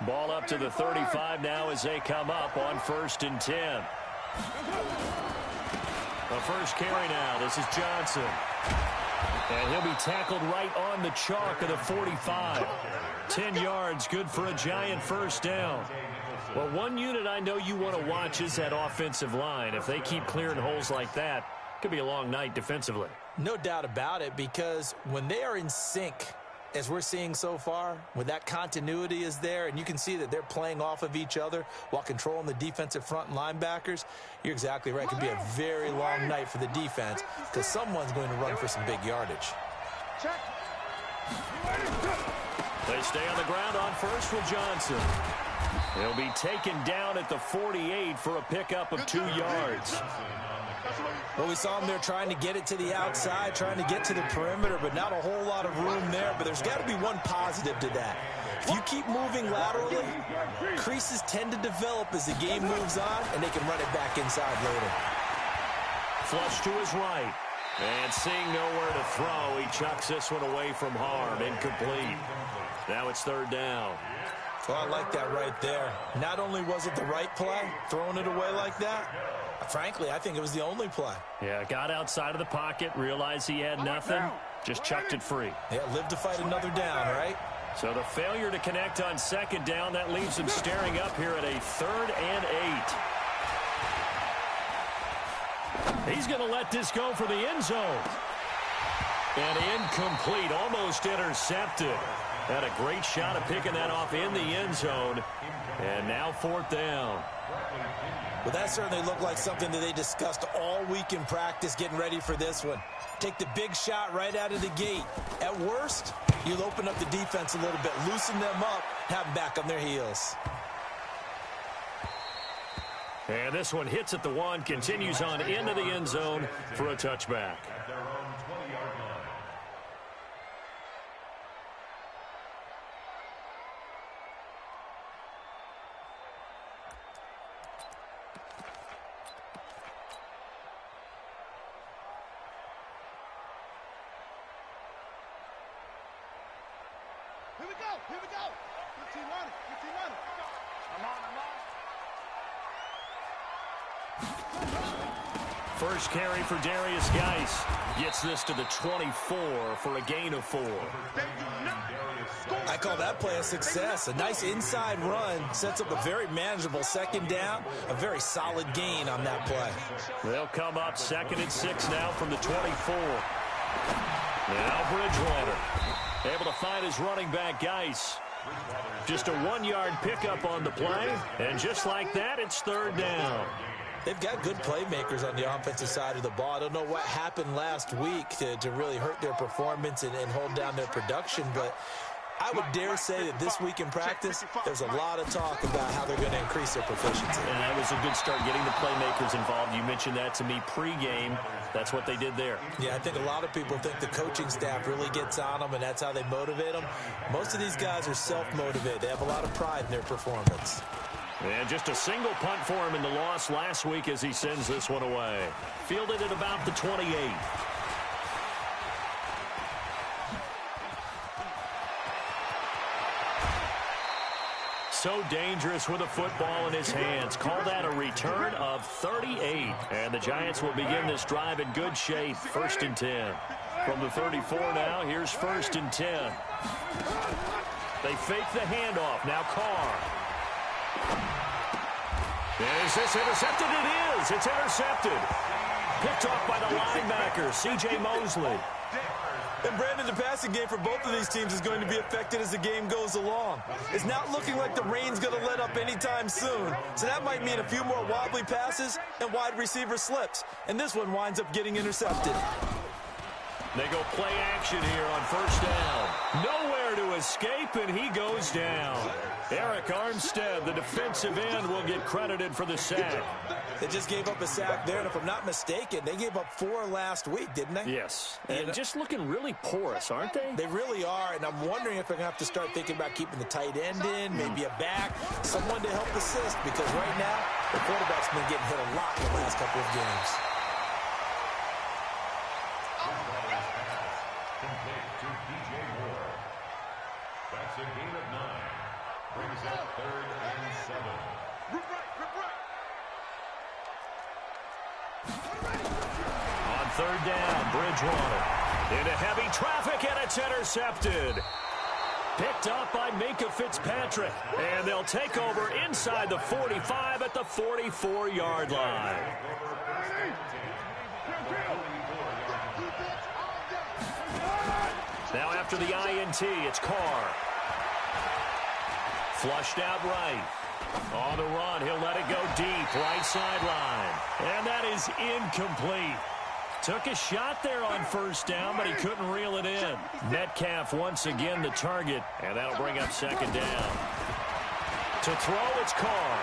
Ball up to the 35 now as they come up on 1st and 10. The first carry now. This is Johnson. And he'll be tackled right on the chalk of the 45. 10 yards, good for a Giant first down. Well, one unit I know you want to watch is that offensive line. If they keep clearing holes like that, it could be a long night defensively. No doubt about it, because when they are in sync, as we're seeing so far, when that continuity is there, and you can see that they're playing off of each other while controlling the defensive front and linebackers, you're exactly right. It could be a very long night for the defense because someone's going to run for some big yardage. They stay on the ground on first with Johnson. He'll be taken down at the 48 for a pickup of 2 yards. Well, we saw him there trying to get it to the outside, trying to get to the perimeter, but not a whole lot of room there. But there's got to be one positive to that. If you keep moving laterally, creases tend to develop as the game moves on, and they can run it back inside later. Flush to his right. And seeing nowhere to throw, he chucks this one away from harm. Incomplete. Now it's 3rd down. Well, I like that right there. Not only was it the right play, throwing it away like that, frankly, I think it was the only play. Yeah, got outside of the pocket, realized he had nothing, just chucked it free. Yeah, live to fight another down, right? So the failure to connect on 2nd down, that leaves him staring up here at a 3rd and 8. He's going to let this go for the end zone. And incomplete, almost intercepted. Had a great shot at picking that off in the end zone. And now 4th down. Well, that certainly looked like something that they discussed all week in practice getting ready for this one. Take the big shot right out of the gate. At worst, you'll open up the defense a little bit, loosen them up, have them back on their heels. And this one hits at the 1, continues on into the end zone for a touchback. Here we go. 15 on it. 15 on it. I'm on. First carry for Darius Geis. Gets this to the 24 for a gain of 4. I call that play a success. A nice inside run sets up a very manageable 2nd down. A very solid gain on that play. They'll come up 2nd and 6 now from the 24. Now Bridgewater. Able to find his running back, Geis. Just a 1-yard pickup on the play. And just like that, it's 3rd down. They've got good playmakers on the offensive side of the ball. I don't know what happened last week to really hurt their performance and hold down their production, but I would dare say that this week in practice, there's a lot of talk about how they're going to increase their proficiency. And that was a good start, getting the playmakers involved. You mentioned that to me pregame. That's what they did there. Yeah, I think a lot of people think the coaching staff really gets on them, and that's how they motivate them. Most of these guys are self-motivated. They have a lot of pride in their performance. And just a single punt for him in the loss last week as he sends this one away. Fielded at about the 28. So dangerous with a football in his hands. Call that a return of 38. And the Giants will begin this drive in good shape. 1st and 10. From the 34 now, here's 1st and 10. They fake the handoff. Now Carr. Is this intercepted? It is. It's intercepted. Picked off by the linebacker, C.J. Mosley. And, Brandon, the passing game for both of these teams is going to be affected as the game goes along. It's not looking like the rain's going to let up anytime soon. So that might mean a few more wobbly passes and wide receiver slips. And this one winds up getting intercepted. They go play action here on 1st down. Nowhere to escape, and he goes down. Eric Armstead, the defensive end, will get credited for the sack. They just gave up a sack there, and if I'm not mistaken, they gave up 4 last week, didn't they? Yes, and just looking really porous, aren't they? They really are, and I'm wondering if they're going to have to start thinking about keeping the tight end in, maybe a back, someone to help assist, because right now, the quarterback's been getting hit a lot in the last couple of games. Brings up 3rd and 7. Rip right. On 3rd down, Bridgewater. Into heavy traffic, and it's intercepted. Picked up by Minkah Fitzpatrick. And they'll take over inside the 45 at the 44-yard line. Now after the INT, it's Carr. Flushed out right. On the run, he'll let it go deep, right sideline. And that is incomplete. Took a shot there on 1st down, but he couldn't reel it in. Metcalf once again the target, and that'll bring up 2nd down. To throw, it's Carr.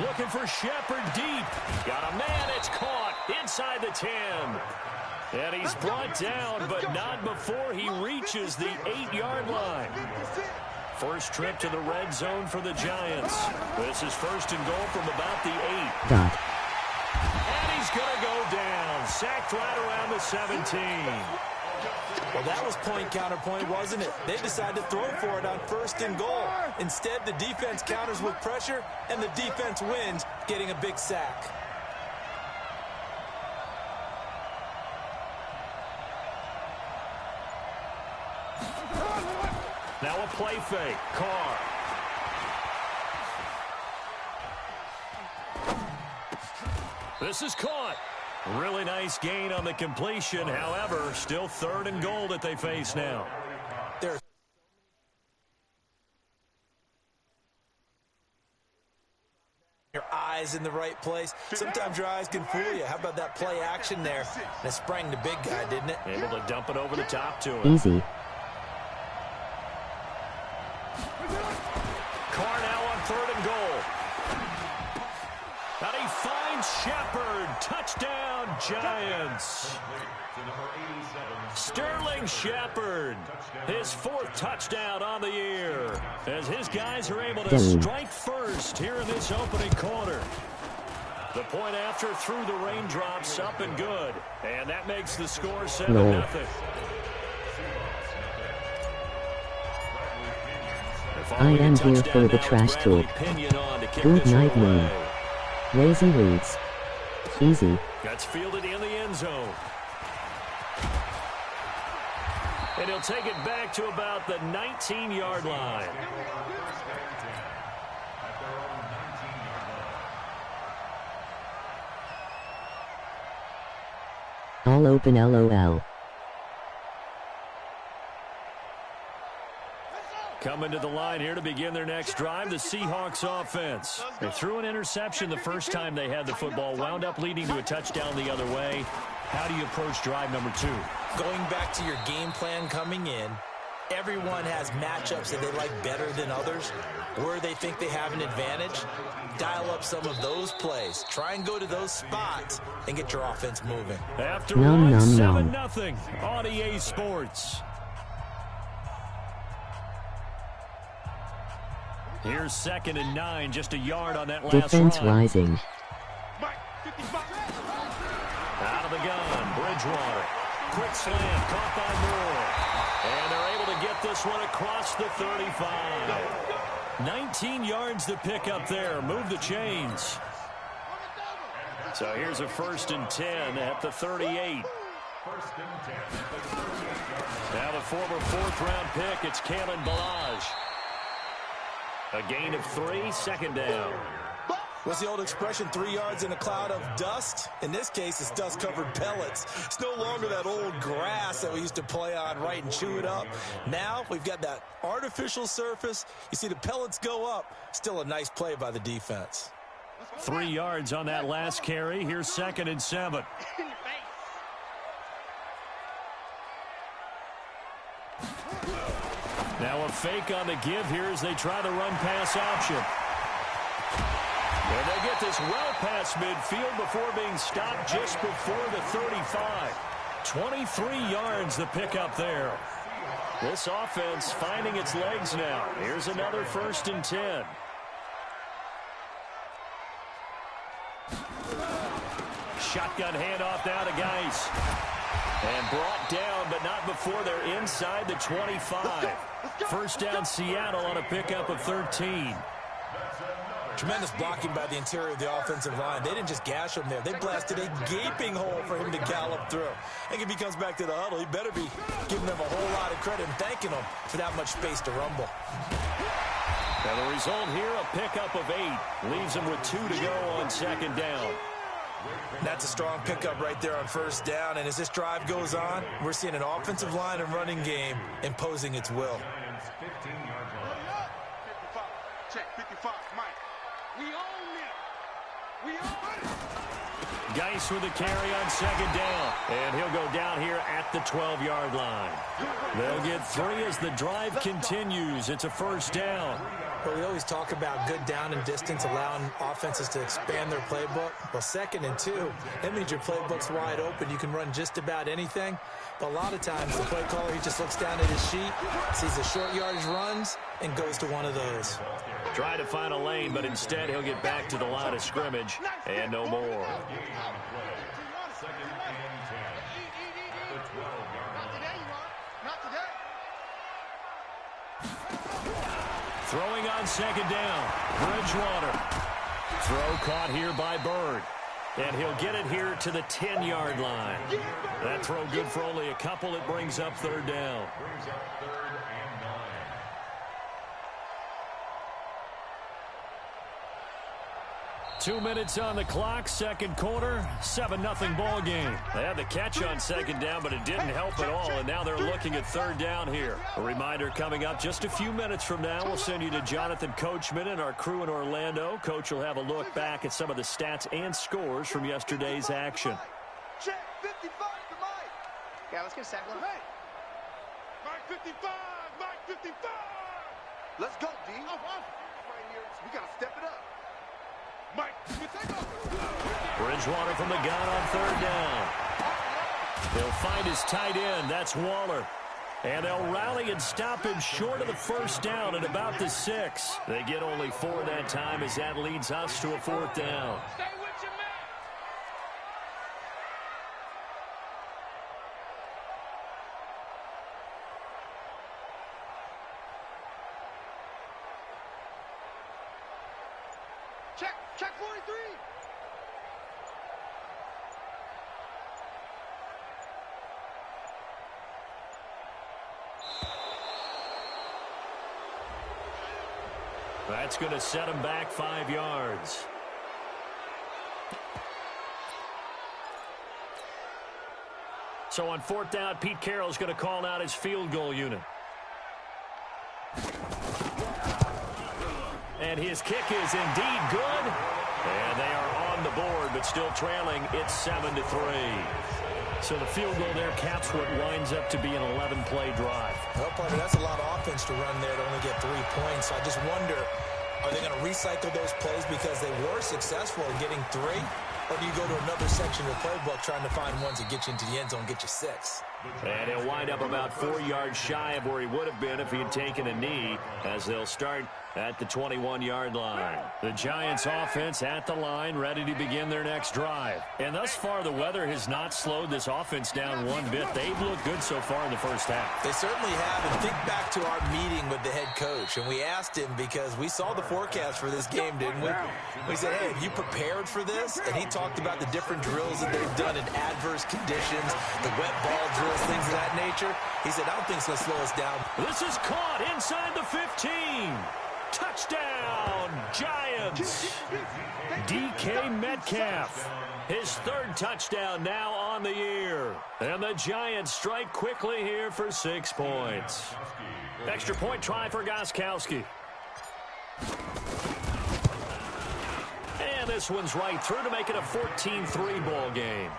Looking for Shepard deep. Got a man, it's caught inside the 10. And he's brought down, but not before he reaches the 8-yard line. First trip to the red zone for the Giants. This is 1st and goal from about the 8. And he's going to go down. Sacked right around the 17. Well, that was point counterpoint, wasn't it? They decided to throw for it on 1st and goal. Instead, the defense counters with pressure, and the defense wins, getting a big sack. Now a play fake. Carr. This is caught. Really nice gain on the completion. However, still 3rd and goal that they face now. There's your eyes in the right place. Sometimes your eyes can fool you. How about that play action there? And it sprang the big guy, didn't it? Able to dump it over the top to him. Easy. Carr now on 3rd and goal. And he finds Shepard. Touchdown, Giants. Sterling Shepard. His 4th touchdown on the year. As his guys are able to strike first here in this opening quarter. The point after through the raindrops, up and good. And that makes the score 7-0. I am here for the trash talk. Good night, moon. Lazy Roots. Easy. That's fielded in the end zone. And he'll take it back to about the 19-yard line. All open LOL. Coming to the line here to begin their next drive, the Seahawks offense. They threw an interception the first time they had the football, wound up leading to a touchdown the other way. How do you approach drive number 2? Going back to your game plan coming in, everyone has matchups that they like better than others, where they think they have an advantage. Dial up some of those plays. Try and go to those spots and get your offense moving. After 7-0 on EA Sports. Here's 2nd and 9, just a yard on that last Defense run. rising. Out of the gun, Bridgewater. Quick slam, caught by Moore. And they're able to get this one across the 35. 19 yards to pick up there. Move the chains. So here's a 1st and 10 at the 38. Now the former 4th-round pick, it's Kalen Ballage. A gain of 3, 2nd down. What's the old expression, 3 yards in a cloud of dust? In this case, it's dust-covered pellets. It's no longer that old grass that we used to play on, right, and chew it up. Now we've got that artificial surface. You see the pellets go up. Still a nice play by the defense. 3 yards on that last carry. Here's 2nd and 7. Now a fake on the give here as they try the run-pass option. And they get this well past midfield before being stopped just before the 35. 23 yards to pick up there. This offense finding its legs now. Here's another 1st and 10. Shotgun handoff now to Geis. And brought down, but not before they're inside the 25. First down Seattle on a pickup of 13. Tremendous blocking by the interior of the offensive line. They didn't just gash him there. They blasted a gaping hole for him to gallop through. I think if he comes back to the huddle, he better be giving them a whole lot of credit and thanking them for that much space to rumble. And the result here, a pickup of 8. Leaves them with 2 to go on second down. That's a strong pickup right there on first down. And as this drive goes on, we're seeing an offensive line and running game imposing its will. Check 55, Mike. We own it. We own it. Geis with the carry on second down. And he'll go down here at the 12-yard line. They'll get 3 as the drive continues. It's a first down. Well, we always talk about good down and distance, allowing offenses to expand their playbook. Well, 2nd and 2, that means your playbook's wide open. You can run just about anything. But a lot of times, the play caller, he just looks down at his sheet, sees the short yardage runs, and goes to one of those. Try to find a lane, but instead he'll get back to the line of scrimmage and no more. Throwing on second down, Bridgewater. Throw caught here by Bird. And he'll get it here to the 10-yard line. That throw good for only a couple. It brings up third down. 2 minutes on the clock, second quarter, 7-0 ball game. They had the catch on second down, but it didn't help at all, and now they're looking at third down here. A reminder coming up just a few minutes from now, we'll send you to Jonathan Coachman and our crew in Orlando. Coach will have a look back at some of the stats and scores from yesterday's action. Check 55 to Mike. Yeah, let's get a sack. Hey. Mike 55, Mike 55. Let's go, D. Right here. We got to step it up. Mike, you take off. Bridgewater from the gun on third down. They'll find his tight end. That's Waller. And they'll rally and stop him short of the first down at about the 6. They get only 4 that time as that leads us to a fourth down. Stay with your man. Check 43. That's going to set him back 5 yards. So on fourth down, Pete Carroll's going to call out his field goal unit. And his kick is indeed good. And they are on the board, but still trailing. It's 7-3. So the field goal there caps what winds up to be an 11-play drive. Well, partner, that's a lot of offense to run there to only get 3 points. So I just wonder, are they going to recycle those plays because they were successful in getting 3? Or do you go to another section of the playbook trying to find ones that get you into the end zone, get you 6? And he'll wind up about 4 yards shy of where he would have been if he had taken a knee, as they'll start at the 21-yard line. The Giants offense at the line, ready to begin their next drive. And thus far, the weather has not slowed this offense down one bit. They've looked good so far in the first half. They certainly have. And think back to our meeting with the head coach. And we asked him, because we saw the forecast for this game, didn't we? We said, hey, have you prepared for this? And he talked about the different drills that they've done in adverse conditions, the wet ball drills, things of that nature. He said, I don't think it's going to slow us down. This is caught inside the 15. Touchdown, Giants. DK Metcalf, his 3rd touchdown now on the year. And the Giants strike quickly here for 6 points. Extra point try for Gostkowski. And this one's right through to make it a 14-3 ball game.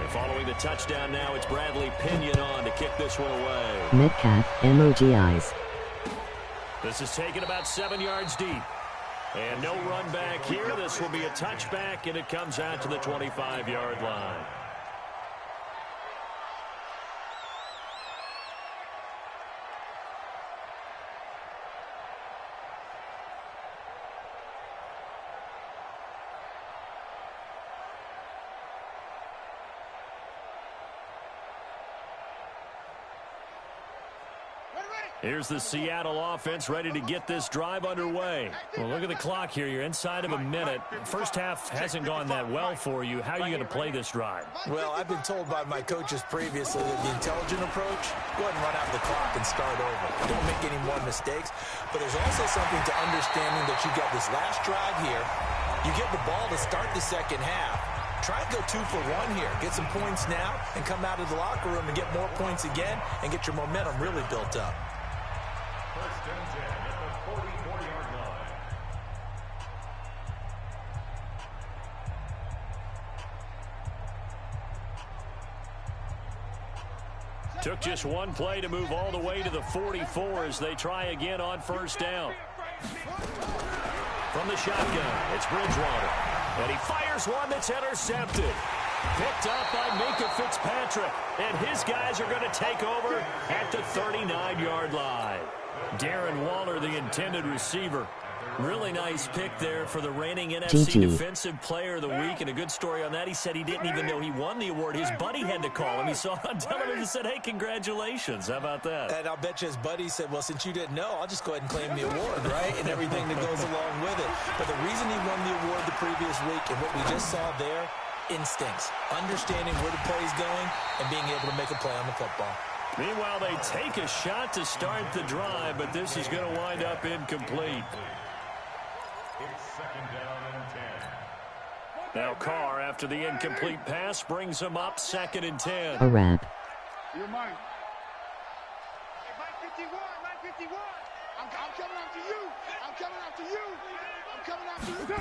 Following the touchdown now, it's Bradley Pinion on to kick this one away. Metcalf, emoji eyes. This is taken about 7 yards deep. And no run back here. This will be a touchback, and it comes out to the 25-yard line. Here's the Seattle offense ready to get this drive underway. Well, look at the clock here. You're inside of a minute. First half hasn't gone that well for you. How are you going to play this drive? Well, I've been told by my coaches previously that the intelligent approach, go ahead and run out the clock and start over. Don't make any more mistakes. But there's also something to understanding that you got this last drive here. You get the ball to start the second half. Try and go 2 for 1 here. Get some points now and come out of the locker room and get more points again and get your momentum really built up. First and 10 at the 44-yard line. Took just one play to move all the way to the 44 as they try again on first down. From the shotgun, it's Bridgewater. And he fires one that's intercepted. Picked up by Minka Fitzpatrick. And his guys are going to take over at the 39-yard line. Darren Waller, the intended receiver. Really nice pick there for the reigning NFC Defensive Player of the Week. And a good story on that. He said he didn't even know he won the award. His buddy had to call him. He saw it on television and said, hey, congratulations. How about that? And I'll bet you his buddy said, well, since you didn't know, I'll just go ahead and claim the award, right? And everything that goes along with it. But the reason he won the award the previous week and what we just saw there, instincts, understanding where the play is going and being able to make a play on the football. Meanwhile, they take a shot to start the drive, but this is going to wind up incomplete. It's second down and 10. Now Carr, after the incomplete pass, brings him up 2nd and 10. A wrap. You're mine. Hey, Mike 51, Mike 51. I'm coming after you. I'm coming after you. I'm coming after you.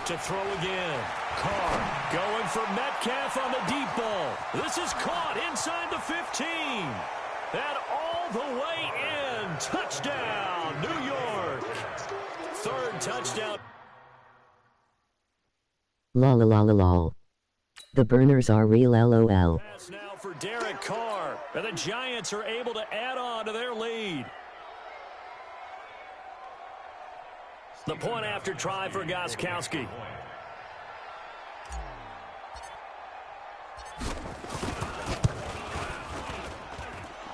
To throw again. Carr going for Metcalf on the deep ball. This is caught inside the 15. And all the way in. Touchdown, New York. 3rd touchdown. Lol. The burners are real LOL. Pass now for Derek Carr. And the Giants are able to add on to their lead. The point after try for Gostkowski.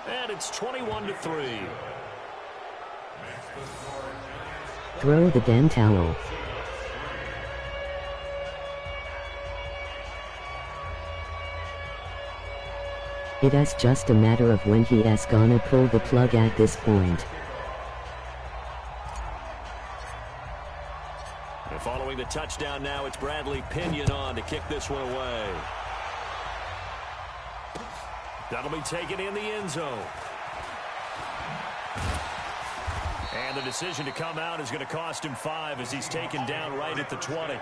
And it's 21-3. Throw the damn towel. It is just a matter of when he is gonna pull the plug at this point. And following the touchdown now, it's Bradley Pinion on to kick this one away. That'll be taken in the end zone. And the decision to come out is going to cost him 5 as he's taken down right at the 20.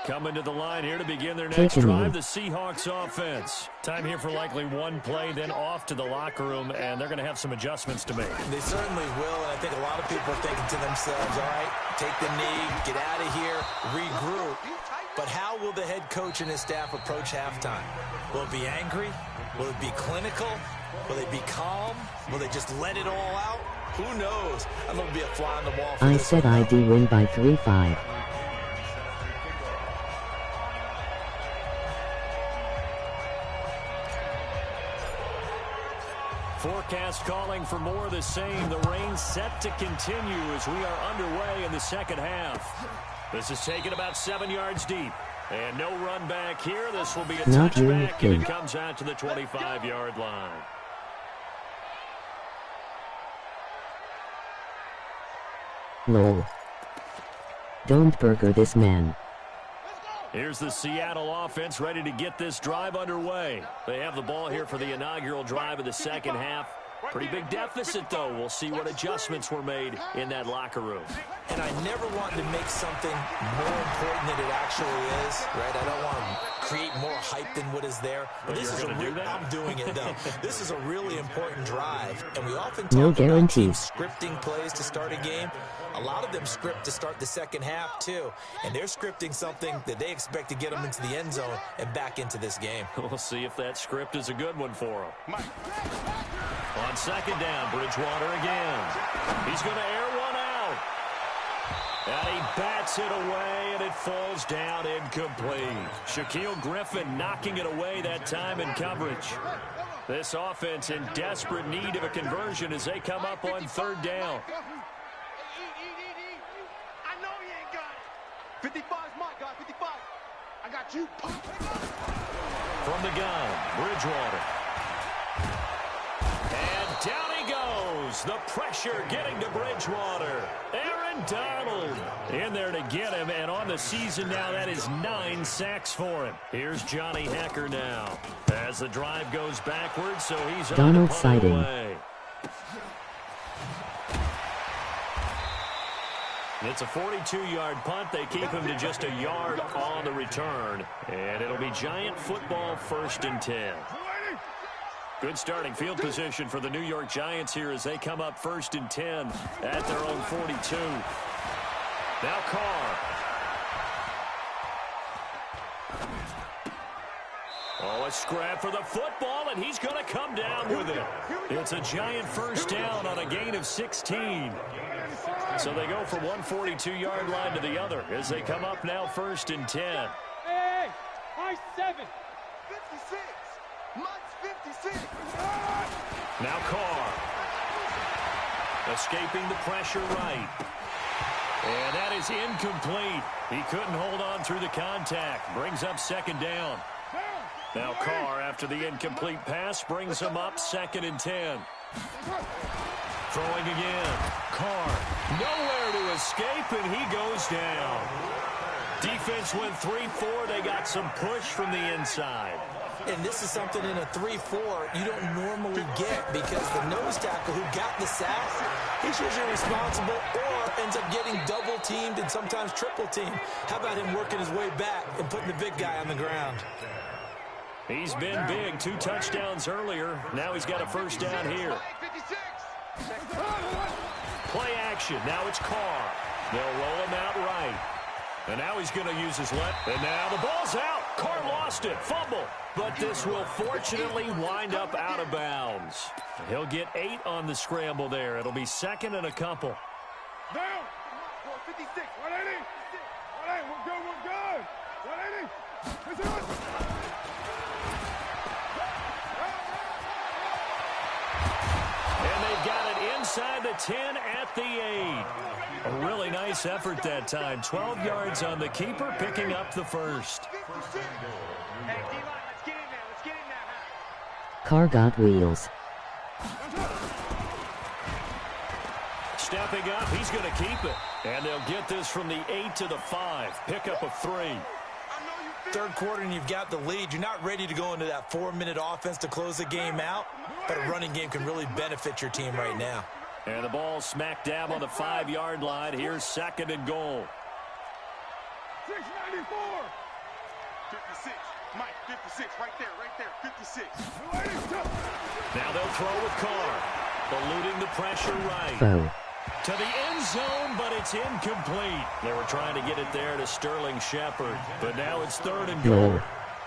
Coming to the line here to begin their next drive, the Seahawks offense. Time here for likely one play, then off to the locker room, and they're going to have some adjustments to make. They certainly will, and I think a lot of people are thinking to themselves, all right, take the knee, get out of here, regroup. But how will the head coach and his staff approach halftime? Will it be angry? Will it be clinical? Will they be calm? Will they just let it all out? Who knows? I'm going to be a fly on the wall for I this said one. I'd win by 3-5. Forecast calling for more of the same. The rain set to continue as we are underway in the second half. This is taken about 7 yards deep. And no run back here. This will be a touchback, and it comes out to the 25-yard line. Lol. Don't burger this man. Here's the Seattle offense ready to get this drive underway. They have the ball here for the inaugural drive of the second half. Pretty big deficit, though. We'll see what adjustments were made in that locker room. And I never want to make something more important than it actually is, right? I don't want to create more hype than what is there. But this is I'm doing it, though. This is a really important drive. And we often talk about teams scripting plays to start a game. A lot of them script to start the second half, too. And they're scripting something that they expect to get them into the end zone and back into this game. We'll see if that script is a good one for them. On second down, Bridgewater again. He's going to air one out. And he bats it away, and it falls down incomplete. Shaquille Griffin knocking it away that time in coverage. This offense in desperate need of a conversion as they come up on third down. I know you ain't got it. 55's my guy, 55. I got you. From the gun, Bridgewater. And down he goes. The pressure getting to Bridgewater. Aaron Donald in there to get him. And on the season now, that is 9 sacks for him. Here's Johnny Hecker now. As the drive goes backwards, so he's Donald on sighting. away. It's a 42-yard punt. They keep him to just a yard on the return. And it'll be Giant football 1st and 10. Good starting field position for the New York Giants here as they come up 1st and 10 at their own 42. Now Carr. Oh, a scrap for the football, and he's going to come down with it. It's a Giant first down on a gain of 16. So they go from one 42-yard line to the other as they come up now 1st and 10. Hey, high 7. 56. Mike's 56. Now Carr. Escaping the pressure right. And that is incomplete. He couldn't hold on through the contact. Brings up 2nd down. Now Carr, after the incomplete pass, brings him up 2nd and 10. Throwing again. Carr, nowhere to escape, and he goes down. Defense went 3-4. They got some push from the inside. And this is something in a 3-4 you don't normally get because the nose tackle who got the sack, he's usually responsible or ends up getting double-teamed and sometimes triple-teamed. How about him working his way back and putting the big guy on the ground? He's been big. 2 touchdowns earlier. Now he's got a first down here. Play action. Now it's Carr. They'll roll him out right. And now he's going to use his left. And now the ball's out. Carr lost it. Fumble. But this will fortunately wind up out of bounds. He'll get 8 on the scramble there. It'll be 2nd and a couple. Down. 56. 180. 180. We're good. We're good. 180. Let's do it. And they've got it inside the 10 at the 8. A really nice effort that time. 12 yards on the keeper, picking up the first. Hey, D-line, let's get in there. Let's get in there. Carr got wheels. Stepping up, he's going to keep it. And they'll get this from the 8 to the 5. Pickup of 3. 3rd quarter and you've got the lead. You're not ready to go into that 4-minute offense to close the game out, but a running game can really benefit your team right now. And the ball smack dab on the 5-yard line. Here's 2nd and goal. 694. 56. Mike, 56. Right there. 56. Now they'll throw with Carr. Eluding the pressure right. Foe. To the end zone, but it's incomplete. They were trying to get it there to Sterling Shepard, but now it's 3rd and goal. Goal.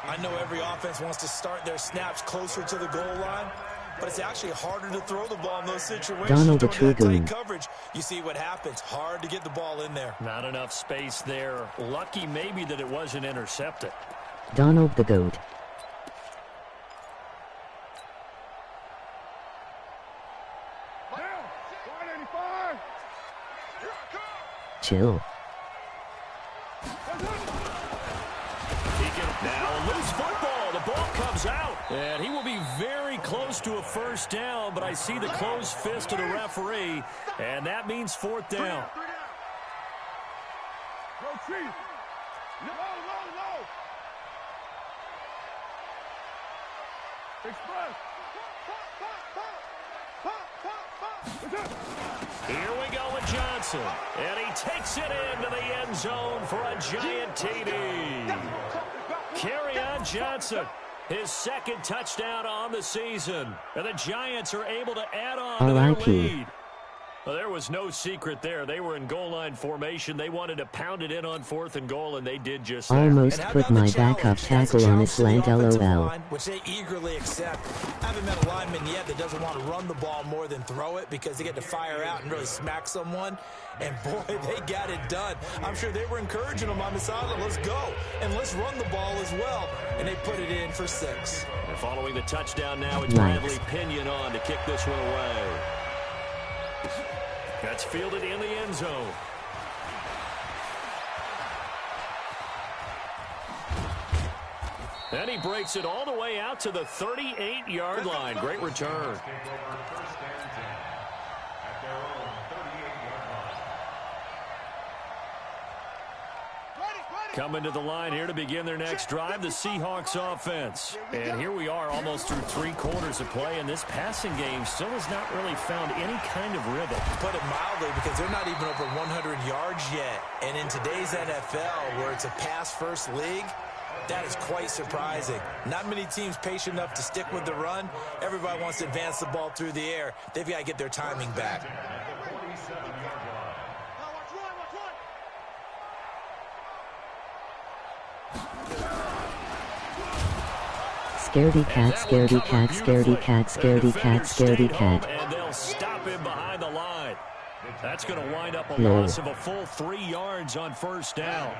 I know every offense wants to start their snaps closer to the goal line, but it's actually harder to throw the ball in those situations. Donald the During that True Goon. tight coverage, you see what happens. Hard to get the ball in there. Not enough space there. Lucky maybe that it wasn't intercepted. Donald the Goat. Down. 185. Chill. He can now loose football. The ball comes out. And he will be very close to a first down, but I see the closed fist of the referee, and that means 4th down. Go, Chief. Low. Express. Here we go with Johnson, and he takes it into the end zone for a Giant TD. Kerryon Johnson, his 2nd touchdown on the season, and the Giants are able to add on to their R.I.P. lead. Well, there was no secret there. They were in goal line formation. They wanted to pound it in on 4th and goal, and they did just that. Almost put my backup tackle on a slant, lol. Which they eagerly accept. I haven't met a lineman yet that doesn't want to run the ball more than throw it because they get to fire out and really smack someone. And, boy, they got it done. I'm sure they were encouraging them on the sideline. Let's go, and let's run the ball as well. And they put it in for 6. And following the touchdown now, it's Bradley Pinion on to kick this one away. That's fielded in the end zone. And he breaks it all the way out to the 38-yard line. Great return. Coming to the line here to begin their next drive, the Seahawks offense. And here we are almost through 3 quarters of play, and this passing game still has not really found any kind of rhythm. Put it mildly, because they're not even over 100 yards yet. And in today's NFL, where it's a pass-first league, that is quite surprising. Not many teams patient enough to stick with the run. Everybody wants to advance the ball through the air. They've got to get their timing back. Scaredy cat, scaredy cat, scaredy cat, scaredy cat, scaredy cat. And they'll stop him behind the line. That's going to wind up a loss of a full 3 yards on first down.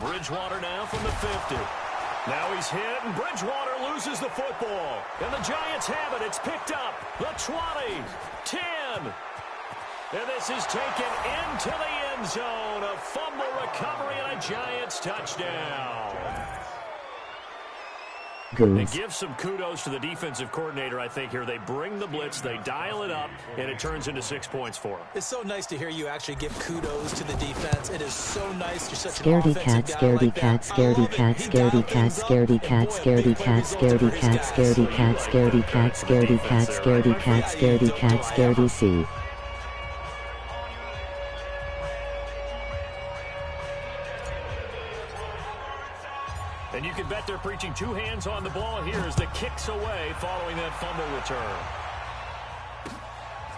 Bridgewater now from the 50. Now he's hit, and Bridgewater loses the football. And the Giants have it. It's picked up. The 20, 10. And this is taken into the end zone. A fumble recovery and a Giants touchdown. And give some kudos to the defensive coordinator, I think, here. They bring the blitz, they dial it up, and it turns into 6 points for them. It's so nice to hear you actually give kudos to the defense. It is so nice. You're such an offensive guy scaredy cat, scaredy cat, scaredy cat, scaredy cat, scaredy cat, scaredy cat, scaredy cat, scaredy cat, scaredy cat, scaredy cat, scaredy cat, scaredy C. And you can bet they're preaching 2 hands on the ball here as the kick's away following that fumble return.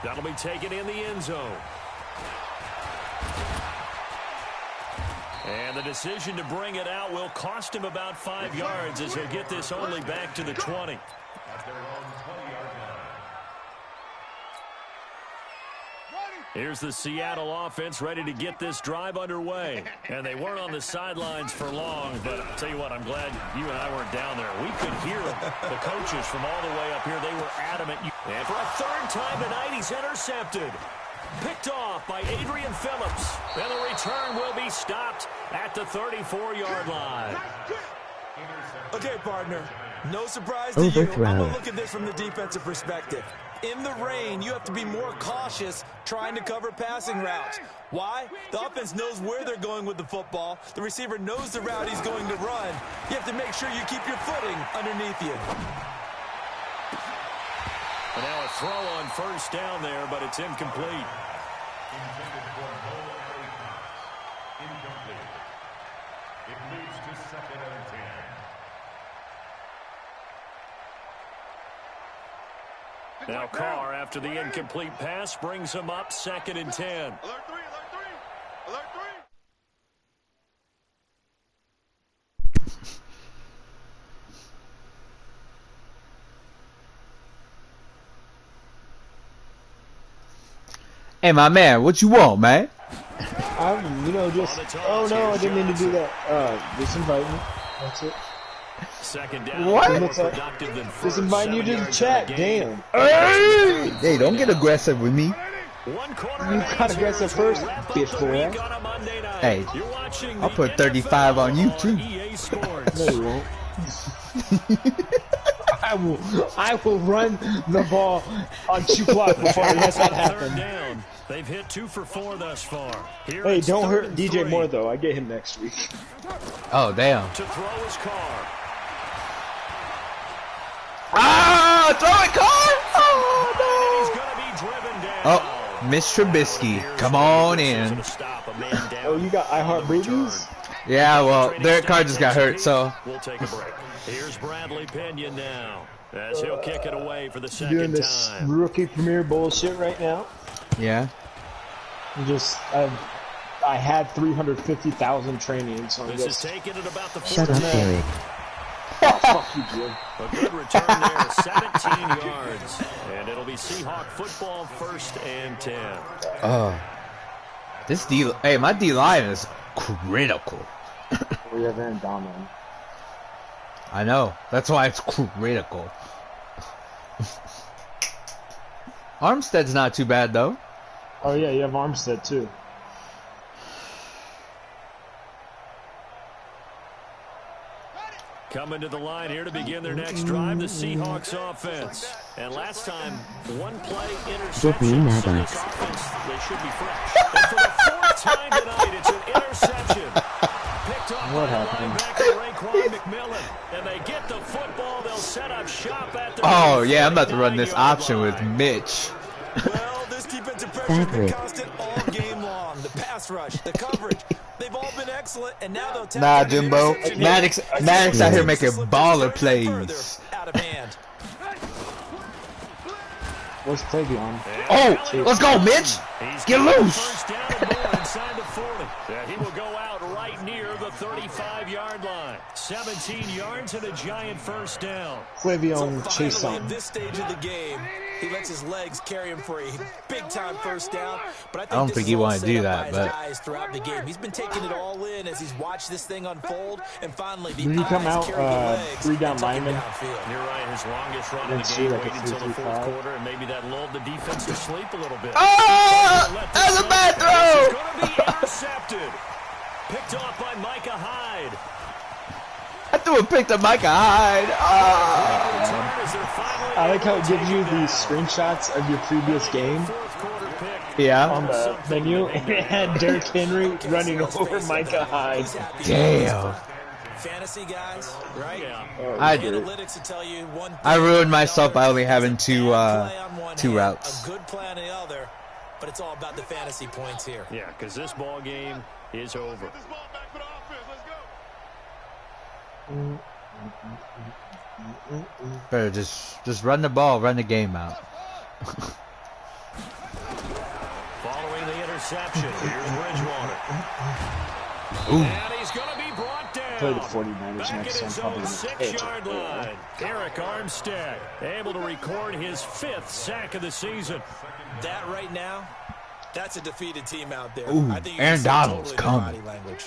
That'll be taken in the end zone. And the decision to bring it out will cost him about 5 yards as he'll get this only back to the 20. Here's the Seattle offense ready to get this drive underway. And they weren't on the sidelines for long, but I'll tell you what, I'm glad you and I weren't down there. We could hear them. The coaches from all the way up here, they were adamant. And for a 3rd time tonight, he's intercepted. Picked off by Adrian Phillips. And the return will be stopped at the 34-yard line. Okay, partner. No surprise to you. I'm going to look at this from the defensive perspective. In the rain, you have to be more cautious trying to cover passing routes. Why? The offense knows where they're going with the football. The receiver knows the route he's going to run. You have to make sure you keep your footing underneath you. And now a throw on first down there, but it's incomplete. Intended for no area pass. Incomplete. It moves to 2nd and 10. Now Carr, after the incomplete pass, brings him up 2nd and 10. Alert 3, alert 3, alert 3. Hey, my man, what you want, man? Just, oh no, I didn't mean to do that. Just invite me. That's it. Second down. What? Just inviting you to the chat, damn. Hey, don't get aggressive with me. You got aggressive first, bitch boy. Hey, I'll put 35 on you too. No, you won't. I will run the ball on 2 clock before I let that happen. They've hit 2 for 4 thus far. Hey, don't hurt DJ Moore though. I get him next week. Oh damn. To throw his car. Ah, throw it, Carr! Oh no! He's gonna be driven down. Oh, Miss Trubisky, come on in. Oh, you got iHeart Babies? Yeah, well, Derek Carr just got hurt, so. We'll take a break. Here's Bradley Pinion now, as he'll kick it away for the second doing this time. rookie premier bullshit right now. Yeah. I had 350,000 trainings. So this is taken at about the Shut up, Derek. Fuck you, Jim. A good return there, 17 yards. And it'll be Seahawk football, 1st and 10. This my D-line is critical. We have Aaron Donald. I know. That's why it's critical. Armstead's not too bad, though. Oh, yeah, you have Armstead, too. Coming to the line here to begin their next drive, the Seahawks offense. And last time, one play interception. So this offense, they should be fresh. And for the 4th time tonight, it's an interception. Picked up by linebacker Raekwon McMillan. And they get the football. They'll set up shop at the yeah, I'm about to run this option with Mitch. Well, this defensive pressure has been constant all game long. The pass rush, the coverage. They've all been excellent, and now they'll take Nah, Jimbo. Maddox out here making baller plays. Out of hand. Where's Tavion? Oh, let's go, Mitch. Get loose. First down and more inside the 40. He will go out right near the 35-yard line. 17 yards and a giant first down. Flavion chase Finally, on. at this stage of the game, he lets his legs carry him for a big-time first down. But I don't think he wanted to do that, but guys throughout the game, he's been taking it all in as he's watched this thing unfold, and finally the Did he come out 3-down lineman? lineman? You're right. His longest run in the game waited until the 4th quarter, and maybe that lulled the defense to sleep a little bit. That's a bad throw. It's going to be intercepted. Picked off by Micah Hyde. I threw a pick to Micah Hyde. I like how it gives you these screenshots of your previous game. Yeah. On the menu, and it had Derrick Henry running over Micah Hyde. Damn. Fantasy guys, right? I did. Analytics will tell you one thing. I ruined myself by only having two routes. A good play on the other, but it's all about the fantasy points here. Yeah, because this ball game is over. Better just run the ball, run the game out. Following the interception, here's Bridgewater. Ooh. And he's going to be brought down. Play the 49ers next time, probably Back at his own 6-yard line. Eric Armstead able to record his 5th sack of the season. That right now, that's a defeated team out there. Ooh, I think Aaron Donald's coming.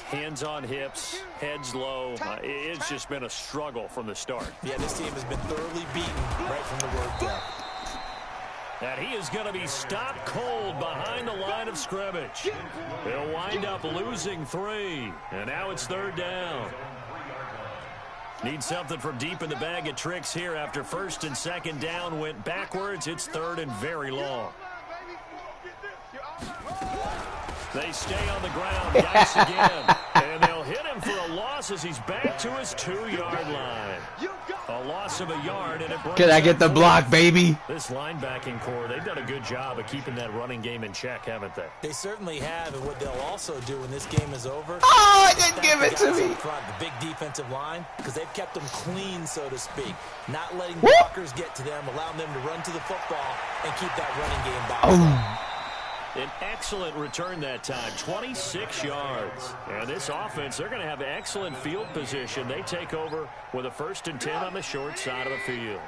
Hands on hips, heads low. It's just been a struggle from the start. Yeah, this team has been thoroughly beaten right from the word go. And he is going to be stopped cold behind the line of scrimmage. He'll wind up losing 3. And now it's 3rd down. Need something from deep in the bag of tricks here after 1st and 2nd down went backwards. It's 3rd and very long. They stay on the ground, dice again, and they'll hit him for a loss as he's back to his 2-yard line. A loss of a yard, and it brings. Can I get the block, baby? This linebacking core, they've done a good job of keeping that running game in check, haven't they? They certainly have, and what they'll also do when this game is over. Oh, I didn't give it to me. Front, the big defensive line, because they've kept them clean, so to speak. Not letting blockers get to them, allowing them to run to the football and keep that running game balanced. An excellent return that time, 26 yards. And this offense, they're going to have excellent field position. They take over with a 1st and 10 on the short side of the field.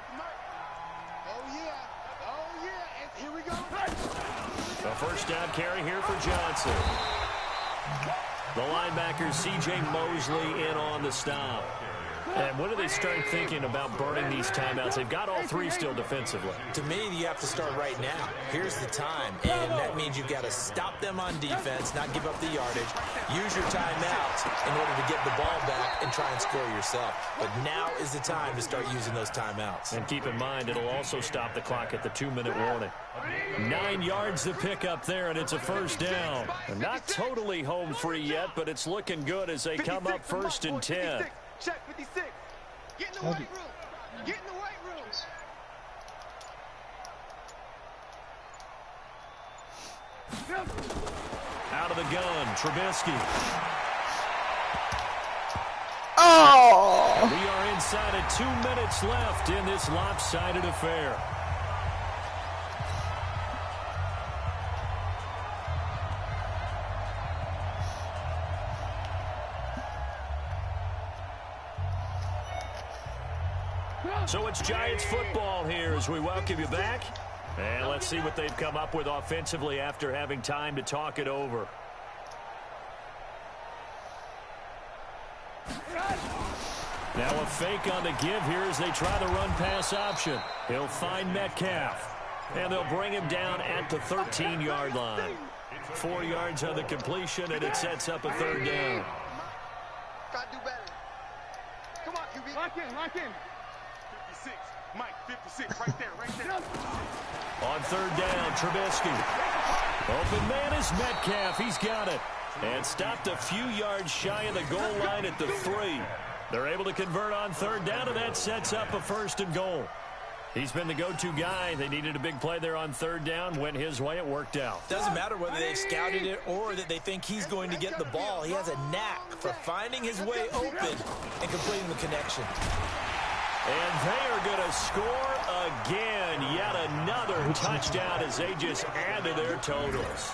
Here we go. A 1st down carry here for Johnson. The linebacker, C.J. Mosley, in on the stop. And when do they start thinking about burning these timeouts? They've got all 3 still defensively. To me, you have to start right now. Here's the time, and that means you've got to stop them on defense, not give up the yardage, use your timeouts in order to get the ball back and try and score yourself. But now is the time to start using those timeouts. And keep in mind, it'll also stop the clock at the 2-minute warning. 9 yards to pick up there, and it's a 1st down. And not totally home free yet, but it's looking good as they come up 1st and 10. Check 56. Get in the white room. Get in the white rooms. Out of the gun, Trubisky. Oh! We are inside of 2 minutes left in this lopsided affair. So it's Giants football here as we welcome you back. And let's see what they've come up with offensively after having time to talk it over. Now a fake on the give here as they try the run-pass option. He'll find Metcalf. And they'll bring him down at the 13-yard line. 4 yards on the completion, and it sets up a third down. Gotta do better. Come on, QB. Lock in. 56. Mike, 56. Right there. On third down, Trubisky. Open man is Metcalf. He's got it. And stopped a few yards shy of the goal line at the 3. They're able to convert on third down, and that sets up a 1st and goal. He's been the go-to guy. They needed a big play there on third down. Went his way. It worked out. Doesn't matter whether they've scouted it or that they think he's going to get the ball. He has a knack for finding his way open and completing the connection. And they are going to score again. Yet another touchdown as they just add to their totals.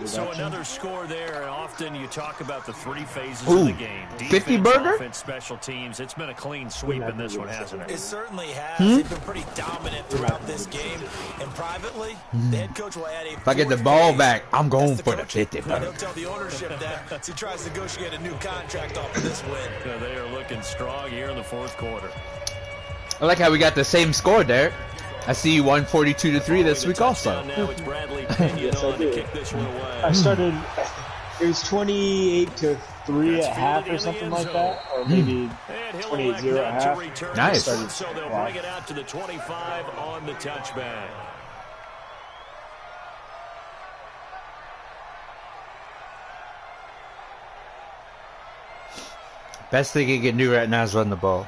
So another score there. And often you talk about the 3 phases of the game. Defense, 50 burger? offense, special teams. It's been a clean sweep in this one, hasn't it? It certainly has. They've been pretty dominant throughout this game. And privately, the head coach will add a If I get the ball back, I'm going for the 50 and burger. he'll tell the ownership that as he tries to negotiate a new contract off of this win. So they are looking strong here in the 4th quarter. I like how we got the same score, Derek. I see you won 42-3 this week also. Now it's Bradley Pinion on to kick this one away. I started. It was 28-3 at half or something like that, or maybe 28-0 at half. Nice. So they'll bring it out to the 25 on the touchback. Best thing he can do right now is run the ball.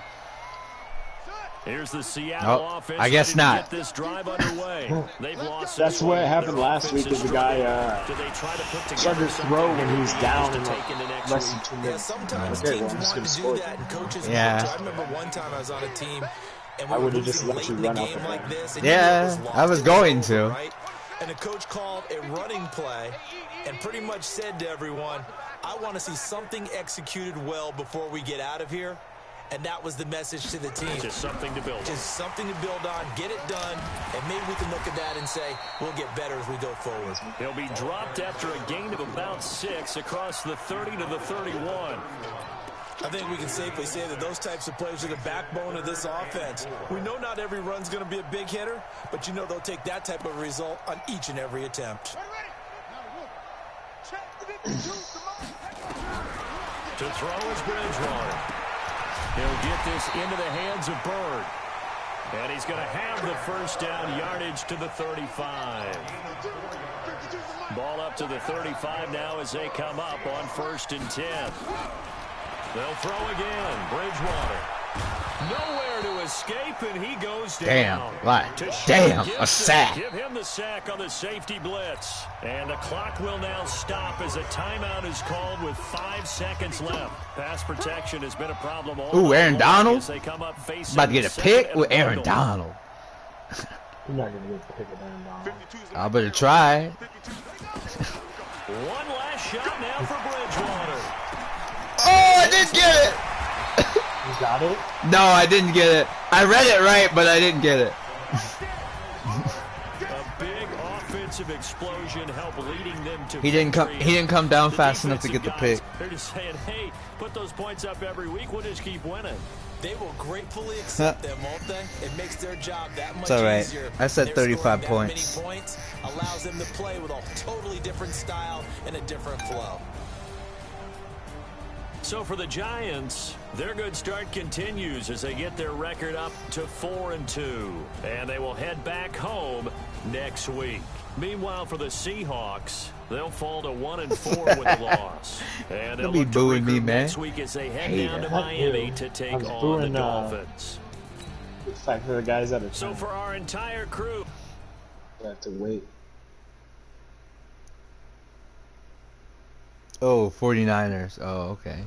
Here's the Seattle offense. I guess not. Get this drive underway. They've lost. That's what happened last week. Is the guy started to throw when he's down in less than 2 minutes. Yeah, sometimes teams want to do that, and coaches want to. I remember one time I was on a team, and we were losing late in the game like this. And I was going to. Right? And the coach called a running play and pretty much said to everyone, I want to see something executed well before we get out of here. And that was the message to the team. Just something to build on. Just something to build on, get it done, and maybe we can look at that and say, we'll get better as we go forward. He'll be dropped after a gain of about 6 across the 30 to the 31. I think we can safely say that those types of plays are the backbone of this offense. We know not every run's going to be a big hitter, but you know they'll take that type of result on each and every attempt. To throw is Bridgewater. He'll get this into the hands of Bird. And he's going to have the 1st down, yardage to the 35. Ball up to the 35 now as they come up on 1st and 10. They'll throw again. Bridgewater. Nowhere to escape, and he goes down. Damn, a sack. Give him the sack on the safety blitz. And the clock will now stop as a timeout is called with 5 seconds left. Pass protection has been a problem all Ooh, Aaron Donald? as they come up facing About to get a pick with Aaron Donald. You're not going to get the pick with Aaron Donald. I better try. One last shot now for Bridgewater. Oh, I didn't get it. You got it? No, I didn't get it. I read it right, but I didn't get it. A big offensive explosion helped leading them to He didn't come down fast enough to get the pick. They're just saying, hey, put those points up every week. We'll just keep winning. They will gratefully accept them, won't they? It makes their job that much It's all right. easier. I said They're 35 scoring that points. many points allows them to play with a totally different style and a different flow. So for the Giants, their good start continues as they get their record up to 4-2. And they will head back home next week. Meanwhile, for the Seahawks, they'll fall to 1-4 with the loss. And they'll be look to booing me, regroup man. next week as they head Hater. down to Miami to take on the booing, Dolphins. The fact that the guys out of So town. for our entire crew, I have to wait. Oh, 49ers. Oh, okay.